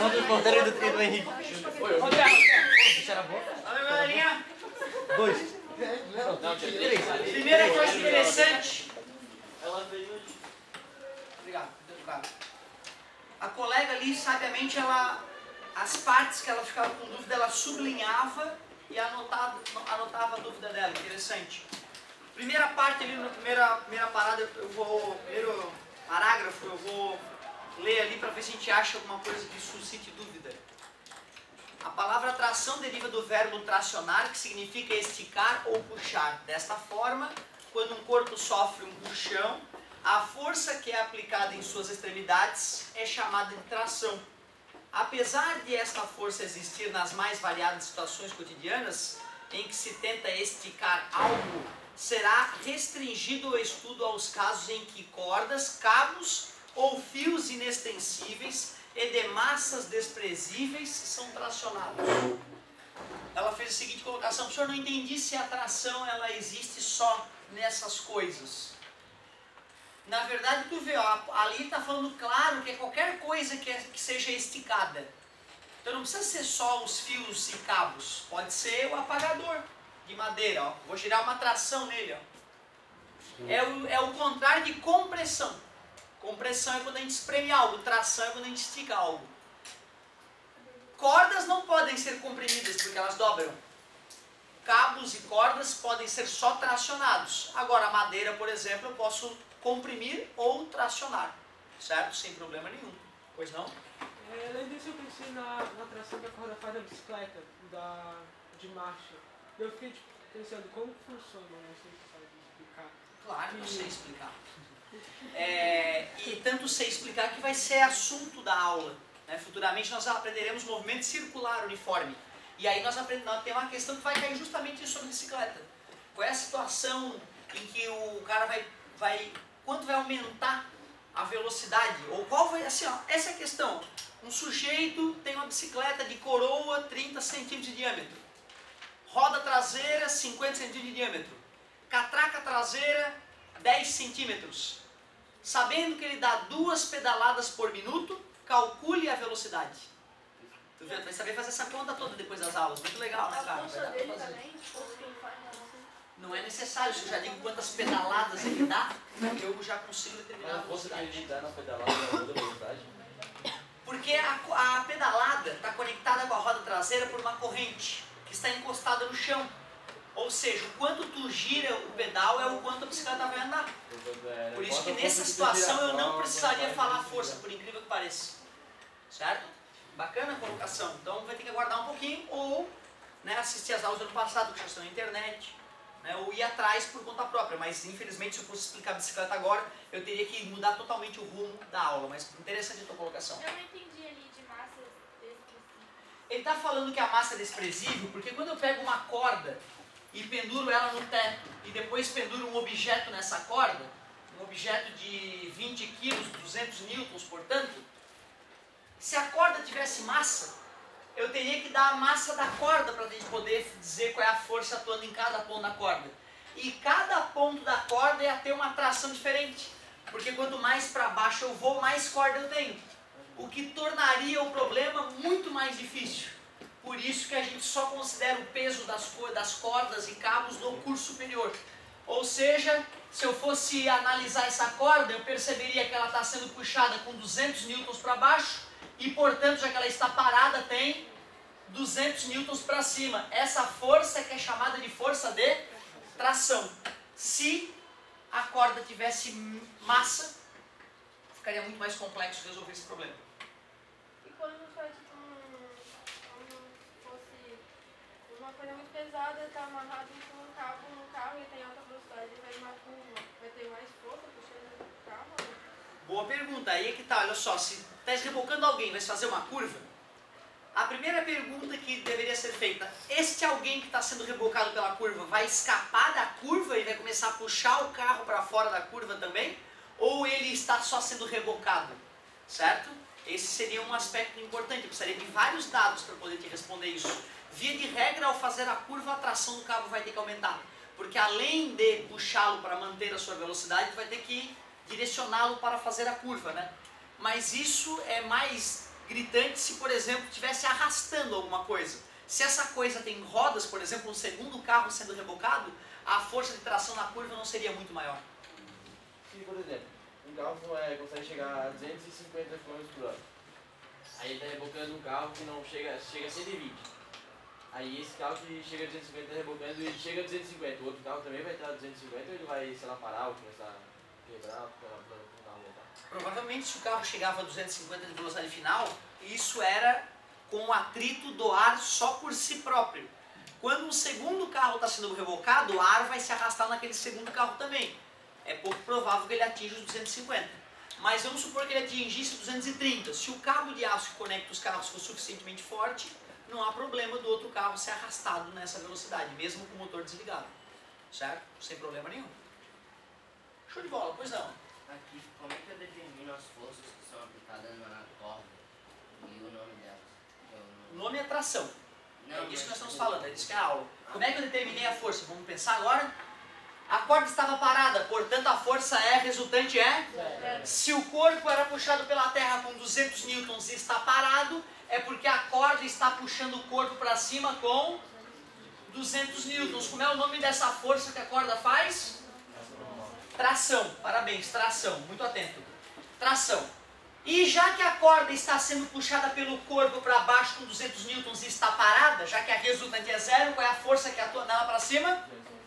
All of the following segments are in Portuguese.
Todos os ponteiros do Henrique. Isso era bom? Valeu, galerinha. 2. Primeira coisa interessante. Ela veio. Obrigado. A colega ali, sabiamente, as partes que ela ficava com dúvida, ela sublinhava e anotava a dúvida dela. Interessante. Primeira parte ali, na primeira parada, primeiro parágrafo, eu vou ler ali para ver se a gente acha alguma coisa que suscite dúvida. A palavra tração deriva do verbo tracionar, que significa esticar ou puxar. Desta forma, quando um corpo sofre um puxão, a força que é aplicada em suas extremidades é chamada de tração. Apesar de esta força existir nas mais variadas situações cotidianas, em que se tenta esticar algo, será restringido o estudo aos casos em que cordas, cabos ou fios inextensíveis e de massas desprezíveis são tracionados. Ela fez a seguinte colocação: o senhor, não entendi se a tração ela existe só nessas coisas. Na verdade, tu vê, ó, ali está falando claro que é qualquer coisa que seja esticada. Então não precisa ser só os fios e cabos, pode ser o apagador de madeira, ó. Vou girar uma tração nele, ó. É o contrário de compressão. Compressão é quando a gente espreme algo, tração é quando a gente estica algo. Cordas não podem ser comprimidas porque elas dobram. Cabos e cordas podem ser só tracionados. Agora a madeira, por exemplo, eu posso comprimir ou tracionar, certo? Sem problema nenhum. Pois não? Além disso, eu pensei na tração que a corda faz da bicicleta, de marcha. Eu fiquei pensando como funciona, não sei se sabe explicar. Claro que eu sei explicar. E tanto sei explicar que vai ser assunto da aula. Né? Futuramente nós aprenderemos movimento circular uniforme. E aí nós tem uma questão que vai cair justamente sobre bicicleta. Qual é a situação em que o cara quanto vai aumentar a velocidade? Ou qual vai, assim, ó, essa é a questão. Um sujeito tem uma bicicleta de coroa 30 centímetros de diâmetro. Roda traseira 50 centímetros de diâmetro. Catraca traseira 10 centímetros. Sabendo que ele dá 2 pedaladas por minuto, calcule a velocidade. Tu vai saber fazer essa conta toda depois das aulas. Muito legal, né, cara? A força dele também, ou quem faz não. Não é necessário, se eu já digo quantas pedaladas ele dá, eu já consigo determinar a força que velocidade. ele dá na pedalada muda a velocidade. Porque a pedalada está conectada com a roda traseira por uma corrente que está encostada no chão. Ou seja, o quanto tu gira o pedal é o quanto a bicicleta vai andar. Por isso que nessa situação eu não precisaria falar força, por incrível que pareça. Certo? Bacana a colocação. Então vai ter que aguardar um pouquinho ou, né, assistir as aulas do ano passado que já estão na internet. Né, ou ir atrás por conta própria, mas infelizmente se eu fosse explicar a bicicleta agora, eu teria que mudar totalmente o rumo da aula, mas interessante a tua colocação. Eu não entendi ali de massa desprezível. Ele está falando que a massa é desprezível, porque quando eu pego uma corda e penduro ela no teto, e depois penduro um objeto nessa corda, um objeto de 20 quilos, 200 newtons, portanto, se a corda tivesse massa, eu teria que dar a massa da corda para a gente poder dizer qual é a força atuando em cada ponto da corda. E cada ponto da corda ia ter uma tração diferente. Porque quanto mais para baixo eu vou, mais corda eu tenho. O que tornaria o problema muito mais difícil. Por isso que a gente só considera o peso das cordas e cabos no curso superior. Ou seja, se eu fosse analisar essa corda, eu perceberia que ela está sendo puxada com 200 newtons para baixo. E, portanto, já que ela está parada, tem 200 newtons para cima. Essa força que é chamada de força de tração. Se a corda tivesse massa, ficaria muito mais complexo resolver esse problema. E quando faz como fosse uma coisa muito pesada, está amarrado com um cabo no carro e tem alta velocidade, vai uma curva, vai ter mais força puxando o carro? Boa pergunta, aí é que tá, olha só, se está rebocando alguém, vai fazer uma curva, a primeira pergunta que deveria ser feita, este alguém que está sendo rebocado pela curva vai escapar da curva e vai começar a puxar o carro para fora da curva também? Ou ele está só sendo rebocado, certo? Esse seria um aspecto importante, eu precisaria de vários dados para poder te responder isso. Via de regra, ao fazer a curva, a tração do cabo vai ter que aumentar, porque além de puxá-lo para manter a sua velocidade, tu vai ter que direcioná-lo para fazer a curva, né? Mas isso é mais gritante se, por exemplo, estivesse arrastando alguma coisa. Se essa coisa tem rodas, por exemplo, um segundo carro sendo rebocado, a força de tração na curva não seria muito maior. Se, por exemplo, um carro consegue chegar a 250 km por hora, aí ele está rebocando um carro que não chega a 120. Aí esse carro que chega a 250 rebocando, ele chega a 250. O outro carro também vai estar a 250 ou ele vai, sei lá, parar ou começar a quebrar para o carro voltar? Provavelmente, se o carro chegava a 250 de velocidade final, isso era com o atrito do ar só por si próprio. Quando o segundo carro está sendo rebocado, o ar vai se arrastar naquele segundo carro também. É pouco provável que ele atinja os 250. Mas vamos supor que ele atingisse 230. Se o cabo de aço que conecta os carros for suficientemente forte, não há problema do outro carro ser arrastado nessa velocidade, mesmo com o motor desligado. Certo? Sem problema nenhum. Show de bola, pois não. Aqui, como é que eu determino as forças que são aplicadas na corda e o nome delas? O nome é tração. Não, É disso que nós mas estamos falando, é disso que é a aula. Como é que eu determinei a força? Vamos pensar agora? A corda estava parada, portanto a força é, resultante é? Se o corpo era puxado pela terra com 200 newtons e está parado, é porque a corda está puxando o corpo para cima com 200 newtons. Como é o nome dessa força que a corda faz? Tração. Parabéns, tração. Muito atento. Tração. E já que a corda está sendo puxada pelo corpo para baixo com 200 newtons e está parada, já que a resultante é zero, qual é a força que atua nela para cima?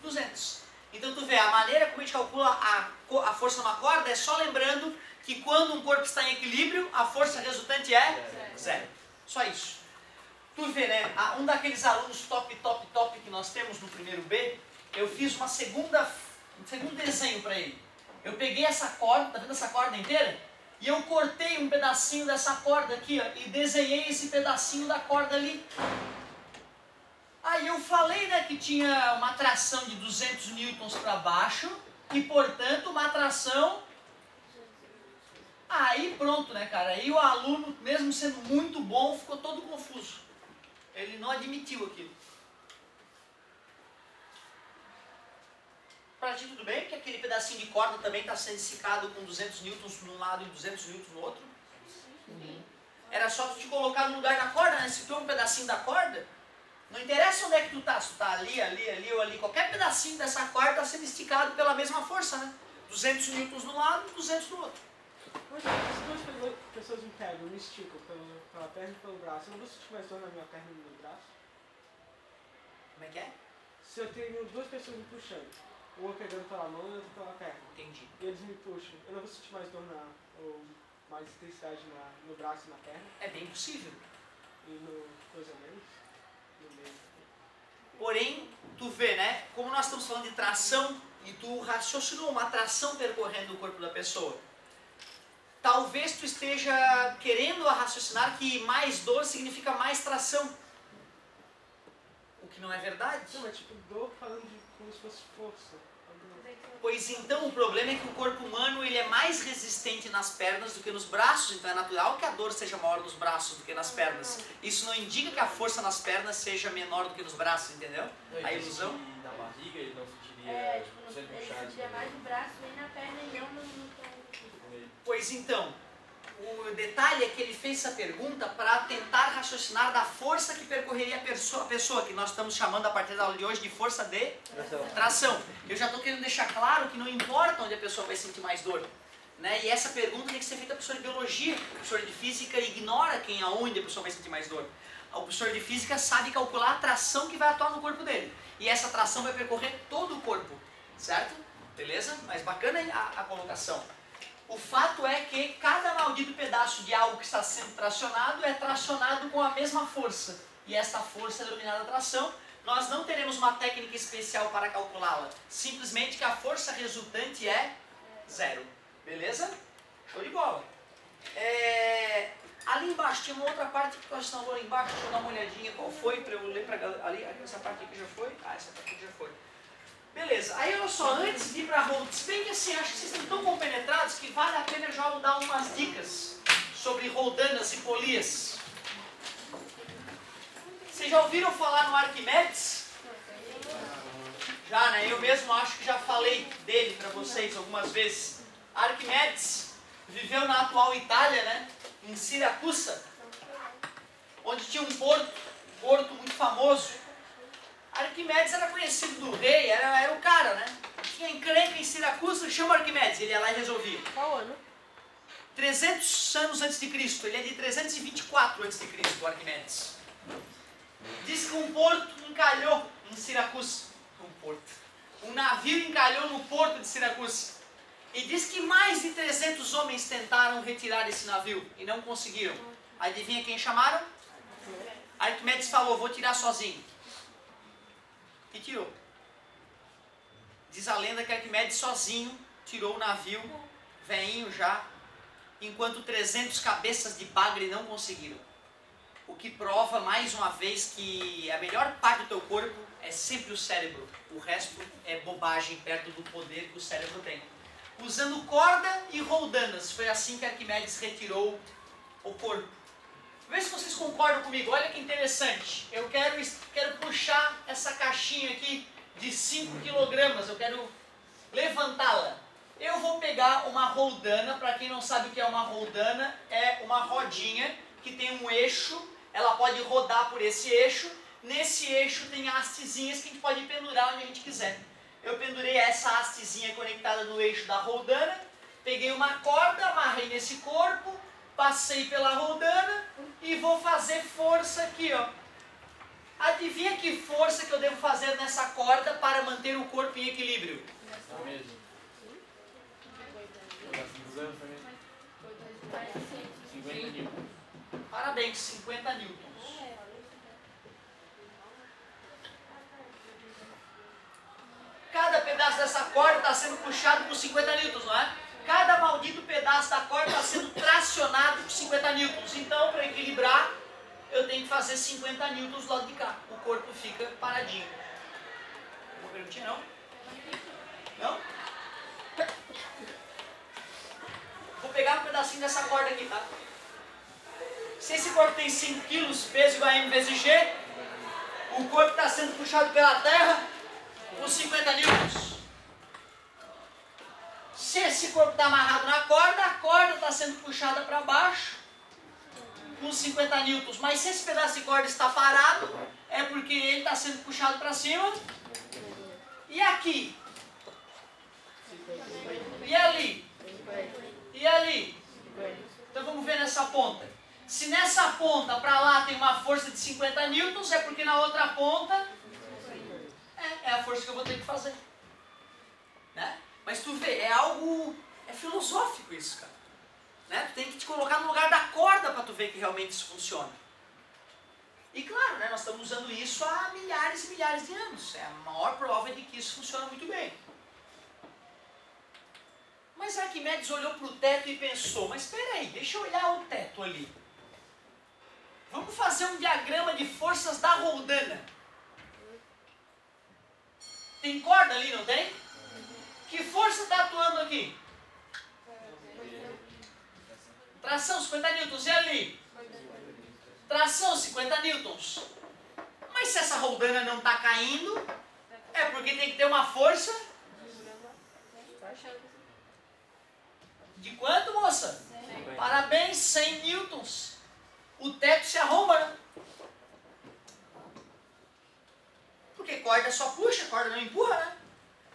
200. Então tu vê, a maneira como a gente calcula a força numa corda é só lembrando que quando um corpo está em equilíbrio, a força resultante é zero. Só isso. Tu vê, né? Um daqueles alunos top que nós temos no primeiro B, eu fiz um segundo desenho para ele. Eu peguei essa corda, tá vendo essa corda inteira? E eu cortei um pedacinho dessa corda aqui, ó, e desenhei esse pedacinho da corda ali. Aí eu falei, né, que tinha uma tração de 200 newtons para baixo e, portanto, uma tração... Aí pronto, né, cara? Aí o aluno, mesmo sendo muito bom, ficou todo confuso. Ele não admitiu aquilo. Pra ti tudo bem? Que aquele pedacinho de corda também está sendo esticado com 200 newtons num lado e 200 newtons no outro? Era só tu te colocar no lugar da corda, né? Se tu é um pedacinho da corda, não interessa onde é que tu tá. Se tu tá ali ou ali, qualquer pedacinho dessa corda está sendo esticado pela mesma força, né? 200 newtons no lado e 200 no outro. Mas se duas pessoas me pegam, me esticam pela perna e pelo braço, eu não vou sentir mais dor na minha perna e no meu braço? Como é que é? Se eu tenho duas pessoas me puxando, uma pegando pela mão e outra pela perna, Entendi. e eles me puxam, eu não vou sentir mais dor ou mais intensidade no braço e na perna, É bem possível. e no cruzamento, no meio. Porém, tu vê, né? Como nós estamos falando de tração, e tu raciocinou uma tração percorrendo o corpo da pessoa. Talvez tu esteja querendo raciocinar que mais dor significa mais tração. O que não é verdade. Não, mas tipo, dor falando de como se fosse força. Pois então, o problema é que o corpo humano ele é mais resistente nas pernas do que nos braços, então é natural que a dor seja maior nos braços do que nas pernas. Isso não indica que a força nas pernas seja menor do que nos braços, entendeu? A ilusão. Na barriga ele não sentiria Tipo, sendo ele puxado. sentia mais no braço e na perna e não no tronco. Pois então, o detalhe é que ele fez essa pergunta para tentar raciocinar da força que percorreria a pessoa, que nós estamos chamando a partir da aula de hoje de força de tração. Eu já estou querendo deixar claro que não importa onde a pessoa vai sentir mais dor. Né? E essa pergunta tem que ser feita para o professor de biologia. O professor de física ignora aonde a pessoa vai sentir mais dor. O professor de física sabe calcular a tração que vai atuar no corpo dele. E essa tração vai percorrer todo o corpo. Certo? Beleza? Mas bacana a colocação. O fato é que cada maldito pedaço de algo que está sendo tracionado é tracionado com a mesma força. E esta força é denominada tração. Nós não teremos uma técnica especial para calculá-la. Simplesmente que a força resultante é zero. Beleza? Show de bola. Ali embaixo, tinha uma outra parte que nós estamos ali embaixo. Deixa eu dar uma olhadinha qual foi para eu ler para ali. Essa parte aqui já foi? Ah, essa parte aqui já foi. Beleza, aí olha só, antes de ir para a Hold, se bem que assim, acho que vocês estão tão compenetrados que vale a pena já dar umas dicas sobre roldanas e polias. Vocês já ouviram falar no Arquimedes? Já, né? Eu mesmo acho que já falei dele para vocês algumas vezes. Arquimedes viveu na atual Itália, né? Em Siracusa. onde tinha um porto muito famoso. Arquimedes era conhecido do rei, era o cara, né? Tinha encrenca em Siracusa, chama Arquimedes, ele ia lá e resolvia. Qual ano? 300 anos antes de Cristo, ele é de 324 antes de Cristo, o Arquimedes. Diz que um porto encalhou em Siracusa. Um navio encalhou no porto de Siracusa. E diz que mais de 300 homens tentaram retirar esse navio e não conseguiram. Adivinha quem chamaram? Arquimedes falou, vou tirar sozinho. E tirou. Diz a lenda que Arquimedes sozinho tirou o navio, veinho já, enquanto 300 cabeças de bagre não conseguiram. O que prova mais uma vez que a melhor parte do teu corpo é sempre o cérebro. O resto é bobagem perto do poder que o cérebro tem. Usando corda e roldanas, foi assim que Arquimedes retirou o corpo. Vê se vocês concordam comigo, olha que interessante. Eu quero puxar essa caixinha aqui de 5 kg, eu quero levantá-la. Eu vou pegar uma roldana, para quem não sabe o que é uma roldana, é uma rodinha que tem um eixo, ela pode rodar por esse eixo. Nesse eixo tem hastezinhas que a gente pode pendurar onde a gente quiser. Eu pendurei essa hastezinha conectada no eixo da roldana, peguei uma corda, amarrei nesse corpo, passei pela roldana e vou fazer força aqui, ó. Adivinha que força que eu devo fazer nessa corda para manter o corpo em equilíbrio? Não mesmo. 50 mil. Parabéns, 50 newtons. Cada pedaço dessa corda está sendo puxado por 50 newtons, não é? Cada maldito pedaço da corda está sendo tracionado por 50 newtons. Então, para equilibrar, eu tenho que fazer 50 newtons do lado de cá. O corpo fica paradinho. Uma perguntinha, não? Não? Vou pegar um pedacinho dessa corda aqui, tá? Se esse corpo tem 5 kg, peso igual a M vezes G, o corpo está sendo puxado pela terra por 50 newtons. Se esse corpo está amarrado na corda, a corda está sendo puxada para baixo com 50 newtons. Mas se esse pedaço de corda está parado, é porque ele está sendo puxado para cima. E aqui? E ali? E ali? Então vamos ver nessa ponta. Se nessa ponta para lá tem uma força de 50 newtons, é porque na outra ponta é a força que eu vou ter que fazer. Né? Mas tu vê, é filosófico isso, cara. Né? Tu tem que te colocar no lugar da corda para tu ver que realmente isso funciona. E claro, né, nós estamos usando isso há milhares e milhares de anos. É a maior prova de que isso funciona muito bem. Mas Arquimedes olhou para o teto e pensou, mas espera aí, deixa eu olhar o teto ali. Vamos fazer um diagrama de forças da roldana. Tem corda ali, não tem? Que força está atuando aqui? Tração 50 newtons. E ali? Tração 50 newtons. Mas se essa roldana não está caindo, é porque tem que ter uma força. De quanto, moça? Parabéns, 100 newtons. O teto se arromba, né? Porque corda só puxa, corda não empurra, né?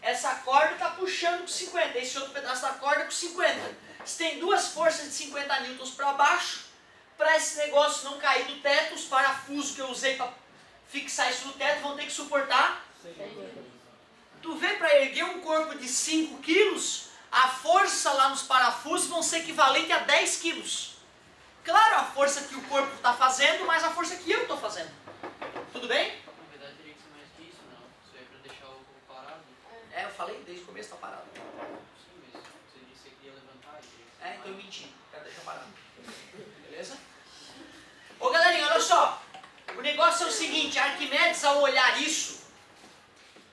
Essa corda está puxando com 50, esse outro pedaço da corda com 50. Se tem duas forças de 50 newtons para baixo, para esse negócio não cair do teto, os parafusos que eu usei para fixar isso no teto vão ter que suportar. Tu vê, para erguer um corpo de 5 quilos, a força lá nos parafusos vão ser equivalente a 10 quilos. Claro, a força que o corpo está fazendo, mas a força que eu estou fazendo. Tudo bem? Na verdade teria que ser mais que isso, não? Isso aí é para deixar o corpo parado. É, eu falei desde o começo, está parado. Sim, mas você disse que ia levantar. Então eu menti. Quero deixar parado. Beleza? Ô galerinha, olha só. O negócio é o seguinte, Arquimedes ao olhar isso,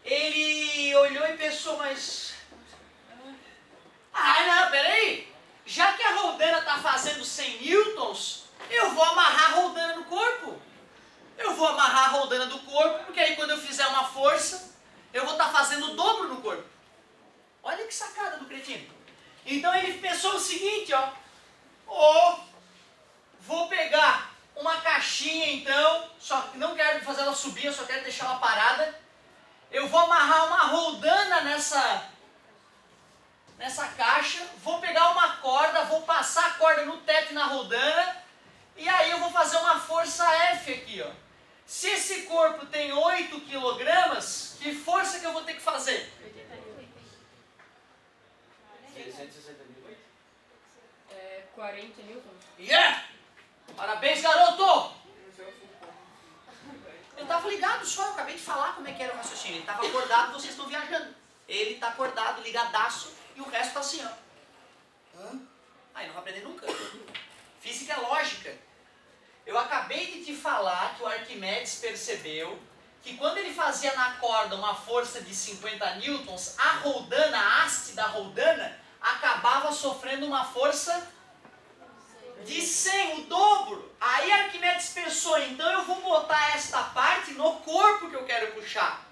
ele olhou e pensou, mas... não, peraí. Já que a roldana está fazendo 100 newtons, eu vou amarrar a roldana no corpo. Eu vou amarrar a roldana do corpo, porque aí quando eu fizer uma força, eu vou estar fazendo o dobro no corpo. Olha que sacada do cretino. Então ele pensou o seguinte, ó. Vou pegar uma caixinha então, só que não quero fazer ela subir, eu só quero deixar ela parada. Eu vou amarrar uma roldana nessa caixa, vou pegar uma corda, vou passar a corda no teto e na roldana, e aí eu vou fazer uma força F aqui, ó. Se esse corpo tem 8 kg, que força que eu vou ter que fazer? 160 mil. 40 newtons. Yeah! Parabéns, garoto! Eu tava ligado só, eu acabei de falar como é que era o raciocínio. Ele tava acordado, vocês estão viajando. Ele tá acordado, ligadaço, e o resto tá assim, ó. Aí não vai aprender nunca. Física é lógica. Eu acabei de te falar que o Arquimedes percebeu que quando ele fazia na corda uma força de 50 newtons, a roldana, a haste da roldana, acabava sofrendo uma força de 100, o dobro. Aí Arquimedes pensou, então eu vou botar esta parte no corpo que eu quero puxar.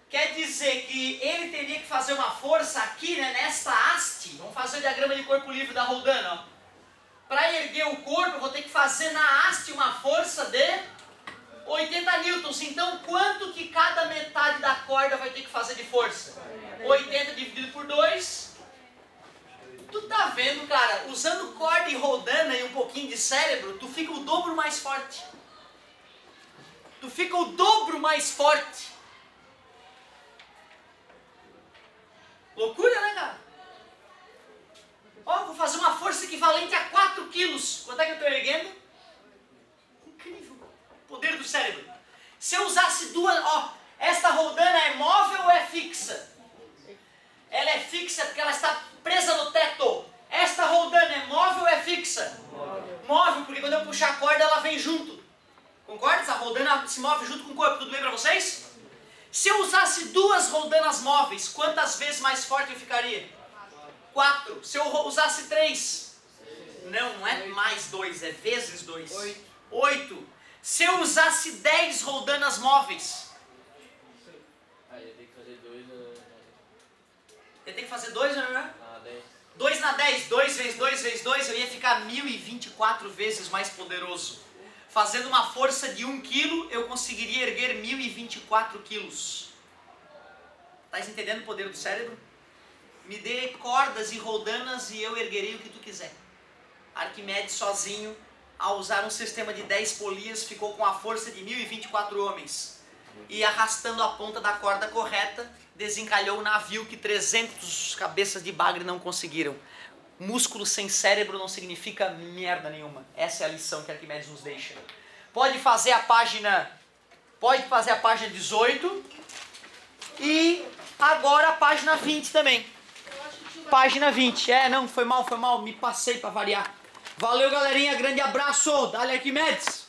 Quer dizer que ele teria que fazer uma força aqui, né, nesta haste. Vamos fazer o diagrama de corpo livre da roldana, ó. Para erguer o corpo, eu vou ter que fazer na haste uma força de 80 newtons. Então, quanto que cada metade da corda vai ter que fazer de força? 80 dividido por 2. Tu tá vendo, cara? Usando corda e roldana e um pouquinho de cérebro, tu fica o dobro mais forte. Tu fica o dobro mais forte. Loucura, né, cara? Ó, vou fazer uma força equivalente a 4 quilos. Quanto é que eu estou erguendo? Incrível. Poder do cérebro. Se eu usasse duas... Ó, esta roldana é móvel ou é fixa? Ela é fixa porque ela está presa no teto. Esta roldana é móvel ou é fixa? Móvel, porque quando eu puxar a corda ela vem junto. Concorda? Essa roldana se move junto com o corpo. Tudo bem para vocês? Se eu usasse duas roldanas móveis, quantas vezes mais forte eu ficaria? 4. Se eu usasse 3? Não é mais 2, é vezes 2. 8. Se eu usasse 10 roldanas móveis? Aí ia ter que fazer 2 Eu tenho que fazer 2, não é? na 10. 2 na 10, 2 vezes 2 vezes 2, eu ia ficar 1024 vezes mais poderoso. Fazendo uma força de 1 kg, eu conseguiria erguer 1024 quilos. Tá entendendo o poder do cérebro? Me dê cordas e roldanas e eu erguerei o que tu quiser. Arquimedes sozinho, ao usar um sistema de 10 polias, ficou com a força de 1024 homens. E arrastando a ponta da corda correta, desencalhou o navio que 300 cabeças de bagre não conseguiram. Músculo sem cérebro não significa merda nenhuma. Essa é a lição que Arquimedes nos deixa. Pode fazer a página 18 e agora a página 20 também. Página 20. Não, foi mal, me passei para variar. Valeu, galerinha, grande abraço. Dale, Arquimedes.